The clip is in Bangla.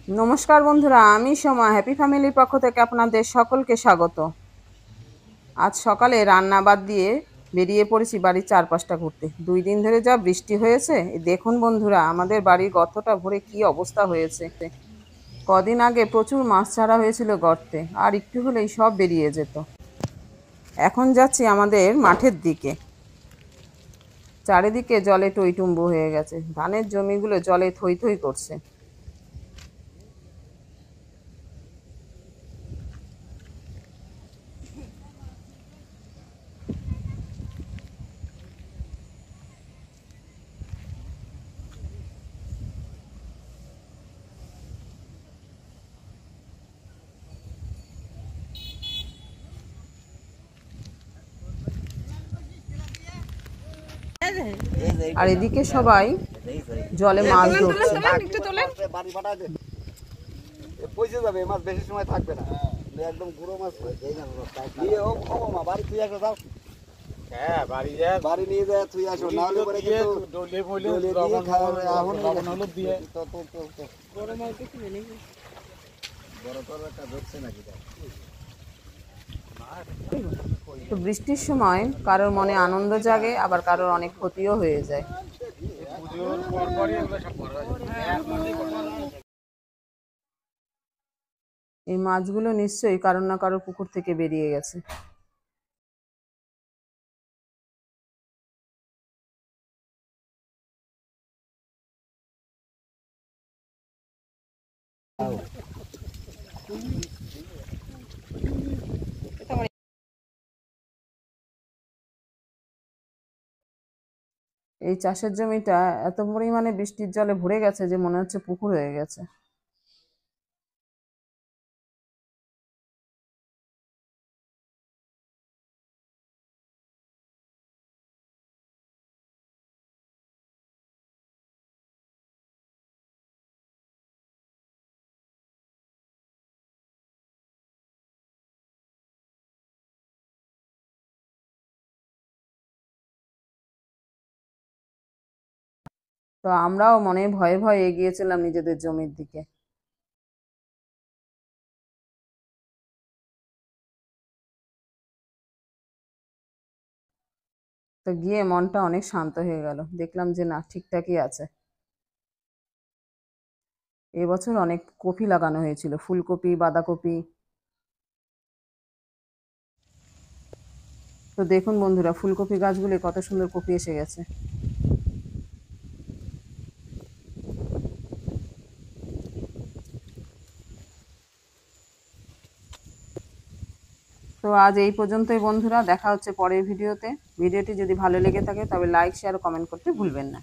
নমস্কার বন্ধুরা, আমি সোমা হ্যাপি ফ্যামিলির পক্ষ থেকে আপনাদের সকলকে স্বাগত। আজ সকালে রান্না বাদ দিয়ে বেরিয়ে পড়েছি বাড়ির চারপাশটা ঘুরতে। 2 দিন ধরে যা বৃষ্টি হয়েছে, দেখুন বন্ধুরা আমাদের বাড়ির গর্তটা ভরে কি অবস্থা হয়েছে। কদিন আগে প্রচুর মাছ ছাড়া হয়েছিল গর্তে, আর একটু হলেই সব বেরিয়ে যেত। এখন যাচ্ছি আমাদের মাঠের দিকে। চারিদিকে জলে টইটুম্বু হয়ে গেছে, ধানের জমিগুলো জলে থই থই করছে। আর এদিকে সবাই জলে মাছ ধরছে। পয়সা যাবে, মাছ বেশি সময় থাকবে না, একদম গুঁড়ো মাছ বাড়ি তুই আসো, যাও। হ্যাঁ, বাড়ি নিয়ে যায় তুই আসো, না হলে পরে কিন্তু তো বৃষ্টির সময় কারোর মনে আনন্দ জাগে, আবার কারোর অনেক ক্ষতিও হয়ে যায়। এই মাছগুলো নিশ্চয়ই কারোর না কারোর পুকুর থেকে বেরিয়ে গেছে। এই চাষের জমিটা এত পরিমাণে বৃষ্টির জলে ভরে গেছে যে মনে হচ্ছে পুকুর হয়ে গেছে। তো আমরাও মনে ভয়ে ভয়ে এগিয়েছিলাম নিজেদের জমির দিকে। তো গিয়ে মনটা অনেক শান্ত হয়ে গেল, দেখলাম যে না, ঠিকঠাকই আছে। এবছর অনেক কপি লাগানো হয়েছিল, ফুলকপি, বাঁধাকপি। তো দেখুন বন্ধুরা, ফুলকপি গাছগুলি কত সুন্দর কপি এসে গেছে। তো আজ এই পর্যন্তই বন্ধুরা, দেখা হচ্ছে পরের ভিডিওতে। ভিডিওটি যদি ভালো লেগে থাকে তবে লাইক, শেয়ার ও কমেন্ট করতে ভুলবেন না।